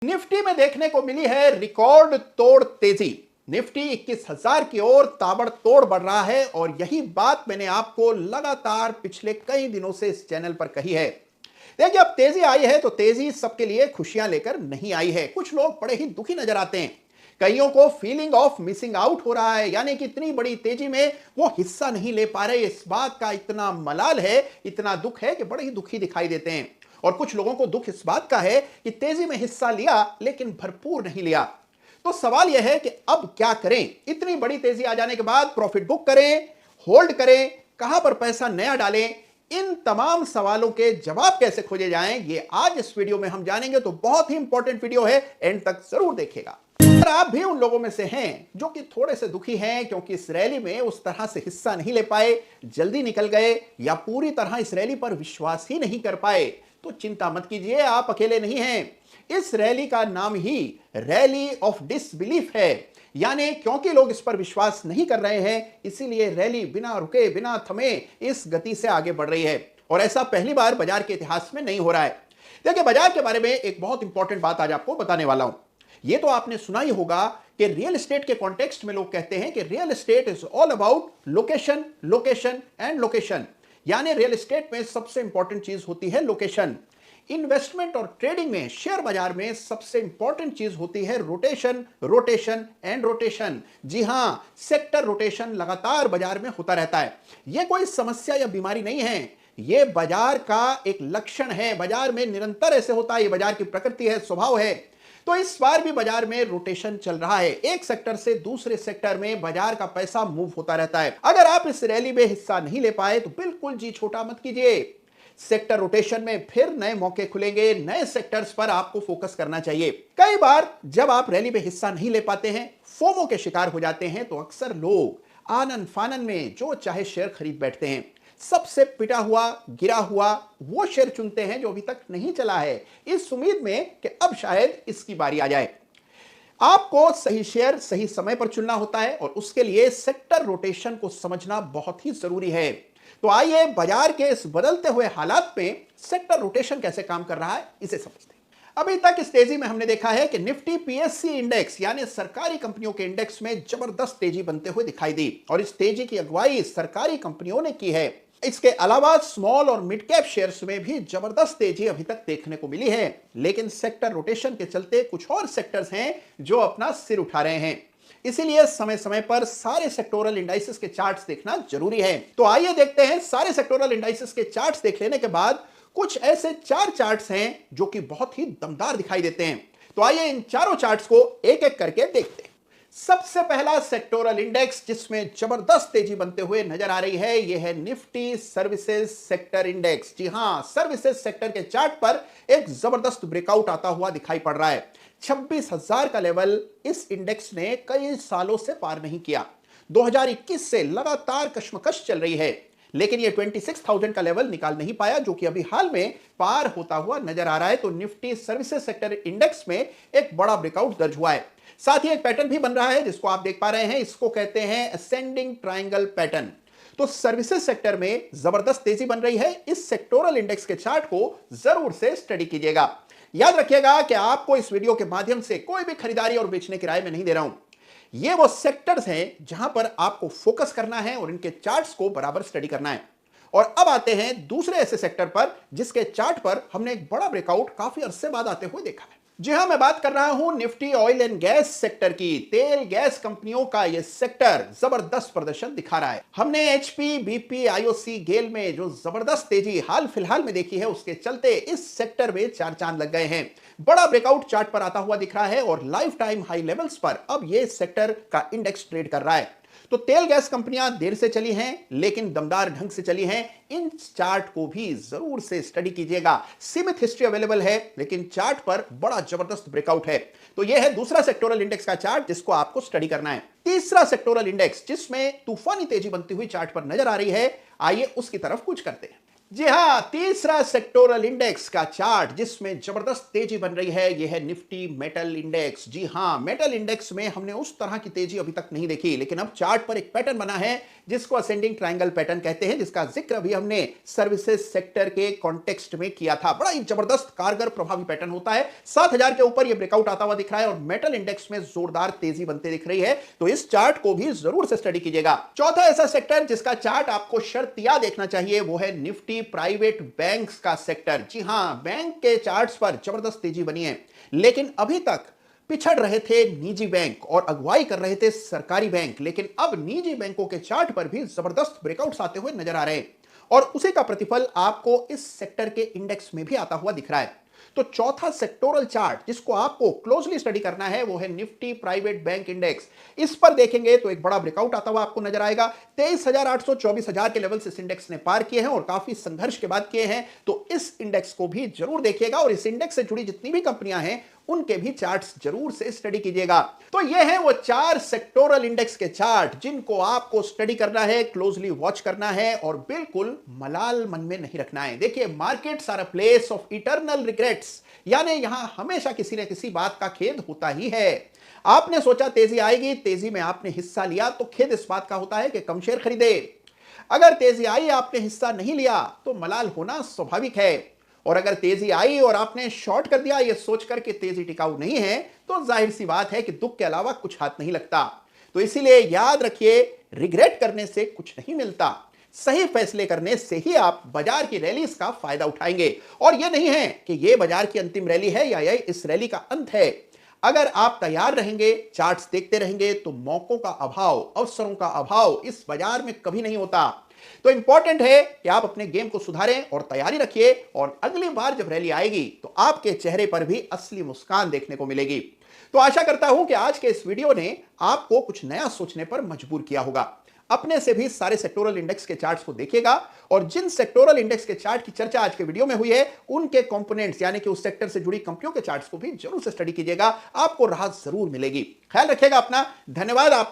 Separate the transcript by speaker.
Speaker 1: Nifty में देखने को मिली है रिकॉर्ड तोड़ तेजी। निफ्टी 21,000 की ओर ताबड़तोड़ बढ़ रहा है और यही बात मैंने आपको लगातार पिछले कई दिनों से इस चैनल पर कही है। देखिए, अब तेजी आई है तो तेजी सबके लिए खुशियां लेकर नहीं आई है। कुछ लोग बड़े ही दुखी नजर आते हैं। कईयों को फीलिंग ऑफ मिसिंग आउट हो रहा है, यानी कि इतनी बड़ी तेजी में वो हिस्सा नहीं ले पा रहे। इस बात का इतना मलाल है, इतना दुख है कि बड़े ही दुखी दिखाई देते हैं। और कुछ लोगों को दुख इस बात का है कि तेजी में हिस्सा लिया लेकिन भरपूर नहीं लिया। तो सवाल यह है कि अब क्या करें? इतनी बड़ी तेजी आ जाने के बाद प्रॉफिट बुक करें, होल्ड करें, कहां पर पैसा नया डालें? इन तमाम सवालों के जवाब कैसे खोजे जाएं, ये आज इस वीडियो में हम जानेंगे। तो बहुत ही इंपॉर्टेंट वीडियो है, एंड तक जरूर देखिएगा। अगर आप भी उन लोगों में से हैं जो कि थोड़े से दुखी हैं क्योंकि इस रैली में उस तरह से हिस्सा नहीं ले पाए, जल्दी निकल गए या पूरी तरह इस रैली पर विश्वास ही नहीं कर पाए, तो चिंता मत कीजिए, आप अकेले नहीं हैं। इस रैली का नाम ही रैली ऑफ डिसबिलीफ है, यानी क्योंकि लोग इस पर विश्वास नहीं कर रहे हैं, इसीलिए रैली बिना रुके बिना थमे इस गति से आगे बढ़ रही है। और ऐसा पहली बार बाजार के इतिहास में नहीं हो रहा है। देखिए, बाजार के बारे में एक बहुत इंपॉर्टेंट बात आज आपको बताने वाला हूं। यह तो आपने सुना ही होगा कि रियल एस्टेट के कॉन्टेक्स्ट में लोग कहते हैं कि real estate is all about location, location and location. यानी रियल एस्टेट में सबसे इंपॉर्टेंट चीज होती है लोकेशन। इन्वेस्टमेंट और ट्रेडिंग में, शेयर बाजार में सबसे इंपॉर्टेंट चीज होती है रोटेशन, रोटेशन एंड रोटेशन। जी हां, सेक्टर रोटेशन लगातार बाजार में होता रहता है। यह कोई समस्या या बीमारी नहीं है, यह बाजार का एक लक्षण है। बाजार में निरंतर ऐसे होता है, यह बाजार की प्रकृति है, स्वभाव है। तो इस बार भी बाजार में रोटेशन चल रहा है। एक सेक्टर से दूसरे सेक्टर में बाजार का पैसा मूव होता रहता है। अगर आप इस रैली में हिस्सा नहीं ले पाए तो बिल्कुल जी छोटा मत कीजिए। सेक्टर रोटेशन में फिर नए मौके खुलेंगे, नए सेक्टर्स पर आपको फोकस करना चाहिए। कई बार जब आप रैली में हिस्सा नहीं ले पाते हैं, फोमो के शिकार हो जाते हैं, तो अक्सर लोग आनन फानन में जो चाहे शेयर खरीद बैठते हैं। सबसे पिटा हुआ, गिरा हुआ वो शेयर चुनते हैं जो अभी तक नहीं चला है, इस उम्मीद में कि अब शायद इसकी बारी आ जाए। आपको सही शेयर सही समय पर चुनना होता है और उसके लिए सेक्टर रोटेशन को समझना बहुत ही जरूरी है। तो आइए बाजार के इस बदलते हुए हालात में सेक्टर रोटेशन कैसे काम कर रहा है, इसे समझते हैं। अभी तक इस तेजी में हमने देखा है कि निफ्टी पीएससी इंडेक्स यानी सरकारी कंपनियों के इंडेक्स में जबरदस्त तेजी बनते हुए दिखाई दी और इस तेजी की अगुवाई सरकारी कंपनियों ने की है। इसके अलावा स्मॉल और मिड कैप शेयर्स में भी जबरदस्त तेजी अभी तक देखने को मिली है। लेकिन सेक्टर रोटेशन के चलते कुछ और सेक्टर्स हैं जो अपना सिर उठा रहे हैं। इसीलिए समय समय पर सारे सेक्टोरल इंडाइसेस के चार्ट्स देखना जरूरी है। तो आइए देखते हैं। सारे सेक्टोरल इंडाइसेस के चार्ट्स देख लेने के बाद कुछ ऐसे 4 चार्ट्स हैं जो कि बहुत ही दमदार दिखाई देते हैं। तो आइए इन चारों चार्ट्स को एक एक करके देखते हैं। सबसे पहला सेक्टोरल इंडेक्स जिसमें जबरदस्त तेजी बनते हुए नजर आ रही है, यह है निफ्टी सर्विसेज सेक्टर इंडेक्स। जी हां, सर्विसेज सेक्टर के चार्ट पर एक जबरदस्त ब्रेकआउट आता हुआ दिखाई पड़ रहा है। 26,000 का लेवल इस इंडेक्स ने कई सालों से पार नहीं किया। 2021 से लगातार कशमकश चल रही है, लेकिन यह 26,000 का लेवल निकाल नहीं पाया, जो कि अभी हाल में पार होता हुआ नजर आ रहा है। तो निफ्टी सर्विसेज सेक्टर इंडेक्स में एक बड़ा ब्रेकआउट दर्ज हुआ है। साथ ही एक पैटर्न भी बन रहा है जिसको आप देख पा रहे हैं, इसको कहते हैं असेंडिंग ट्रायंगल पैटर्न। तो सर्विसेज सेक्टर में जबरदस्त तेजी बन रही है। इस सेक्टोरल इंडेक्स के चार्ट को जरूर से स्टडी कीजिएगा। याद रखिएगा कि आपको इस वीडियो के माध्यम से कोई भी खरीदारी और बेचने की राय में नहीं दे रहा हूं। ये वो सेक्टर्स हैं जहां पर आपको फोकस करना है और इनके चार्ट्स को बराबर स्टडी करना है। और अब आते हैं दूसरे ऐसे सेक्टर पर जिसके चार्ट पर हमने एक बड़ा ब्रेकआउट काफी अरसे बाद आते हुए देखा है। जी हां, मैं बात कर रहा हूं Nifty oil and gas sector की। तेल गैस कंपनियों का यह सेक्टर जबरदस्त प्रदर्शन दिखा रहा है। हमने एचपी, बीपी, आईओसी, गेल में जो जबरदस्त तेजी हाल फिलहाल में देखी है, उसके चलते इस सेक्टर में 4 चांद लग गए हैं। बड़ा ब्रेकआउट चार्ट पर आता हुआ दिख रहा है और लाइफ टाइम हाई लेवल्स पर अब यह सेक्टर का इंडेक्स ट्रेड कर रहा है। तो तेल गैस कंपनियां देर से चली हैं लेकिन दमदार ढंग से चली हैं। इन चार्ट को भी जरूर से स्टडी कीजिएगा। सीमित हिस्ट्री अवेलेबल है लेकिन चार्ट पर बड़ा जबरदस्त ब्रेकआउट है। तो यह है दूसरा सेक्टोरल इंडेक्स का चार्ट जिसको आपको स्टडी करना है। तीसरा सेक्टोरल इंडेक्स जिसमें तूफानी तेजी बनती हुई चार्ट पर नजर आ रही है, आइए उसकी तरफ कुछ करते हैं। जी हाँ, तीसरा सेक्टोरल इंडेक्स का चार्ट जिसमें जबरदस्त तेजी बन रही है यह है निफ्टी मेटल इंडेक्स। जी हाँ, मेटल इंडेक्स में हमने उस तरह की तेजी अभी तक नहीं देखी, लेकिन अब चार्ट पर एक पैटर्न बना है जिसको असेंडिंग ट्रायंगल पैटर्न कहते हैं, जिसका जिक्र भी हमने सर्विसेज सेक्टर के कॉन्टेक्स्ट में किया था। बड़ा ही जबरदस्त कारगर प्रभावी पैटर्न होता है। 7000 के ऊपर यह ब्रेकआउट आता हुआ दिख रहा है और मेटल इंडेक्स में जोरदार तेजी बनते दिख रही है, तो इस चार्ट को भी जरूर से स्टडी कीजिएगा। चौथा ऐसा सेक्टर जिसका चार्ट आपको शर्तिया देखना चाहिए वो है निफ्टी प्राइवेट बैंक्स का सेक्टर। जी हां, बैंक के चार्ट्स पर जबरदस्त तेजी बनी है, लेकिन अभी तक पिछड़ रहे थे निजी बैंक और अगुवाई कर रहे थे सरकारी बैंक। लेकिन अब निजी बैंकों के चार्ट पर भी जबरदस्त ब्रेकआउट्स आते हुए नजर आ रहे हैं और उसी का प्रतिफल आपको इस सेक्टर के इंडेक्स में भी आता हुआ दिख रहा है। तो चौथा सेक्टोरल चार्ट जिसको आपको क्लोजली स्टडी करना है वो है निफ्टी प्राइवेट बैंक इंडेक्स। इस पर देखेंगे तो एक बड़ा ब्रेकआउट आता हुआ आपको नजर आएगा। 23,800 24,000 के लेवल से इस इंडेक्स ने पार किए हैं और काफी संघर्ष के बाद किए हैं, तो इस इंडेक्स को भी जरूर देखिएगा और इस इंडेक्स से जुड़ी जितनी भी कंपनियां हैं उनके भी चार्ट्स जरूर से स्टडी कीजिएगा। तो ये हैं वो 4 सेक्टोरल इंडेक्स के चार्ट जिनको आपको स्टडी करना है, क्लोजली वॉच करना है और बिल्कुल मलाल मन में नहीं रखना है। देखिए, markets are a place of eternal regrets, यानी यहां हमेशा किसी न किसी बात का खेद होता ही है। आपने सोचा तेजी आएगी, तेजी में आपने हिस्सा लिया, तो खेद इस बात का होता है कि कम शेयर खरीदे। अगर तेजी आई, आपने हिस्सा नहीं लिया, तो मलाल होना स्वाभाविक है। और अगर तेजी आई और आपने शॉर्ट कर दिया ये सोचकर कि तेजी टिकाऊ नहीं है, तो जाहिर सी बात है कि दुख के अलावा कुछ हाथ नहीं लगता। तो इसीलिए याद रखिए, रिग्रेट करने से कुछ नहीं मिलता, सही फैसले करने से ही आप बाजार की रैलीज का फायदा उठाएंगे। और यह नहीं है कि यह बाजार की अंतिम रैली है या यह इस रैली का अंत है। अगर आप तैयार रहेंगे, चार्ट्स देखते रहेंगे, तो मौकों का अभाव, अवसरों का अभाव इस बाजार में कभी नहीं होता। तो इंपॉर्टेंट है कि आप अपने गेम को सुधारें और तैयारी रखिए, और अगली बार जब रैली आएगी तो आपके चेहरे पर भी असली मुस्कान देखने को मिलेगी। तो आशा करता हूं कि आज के इस वीडियो ने आपको कुछ नया सोचने पर मजबूर किया होगा। अपने से भी सारे सेक्टोरल इंडेक्स के चार्ट्स को देखिएगा और जिन सेक्टोरल इंडेक्स के चार्ट की चर्चा आज के वीडियो में हुई है उनके कंपोनेंट्स यानी कि उस सेक्टर से जुड़ी कंपनियों के चार्ट्स को भी जरूर से स्टडी कीजिएगा, आपको राहत जरूर मिलेगी। ख्याल रखिएगा अपना। धन्यवाद। आप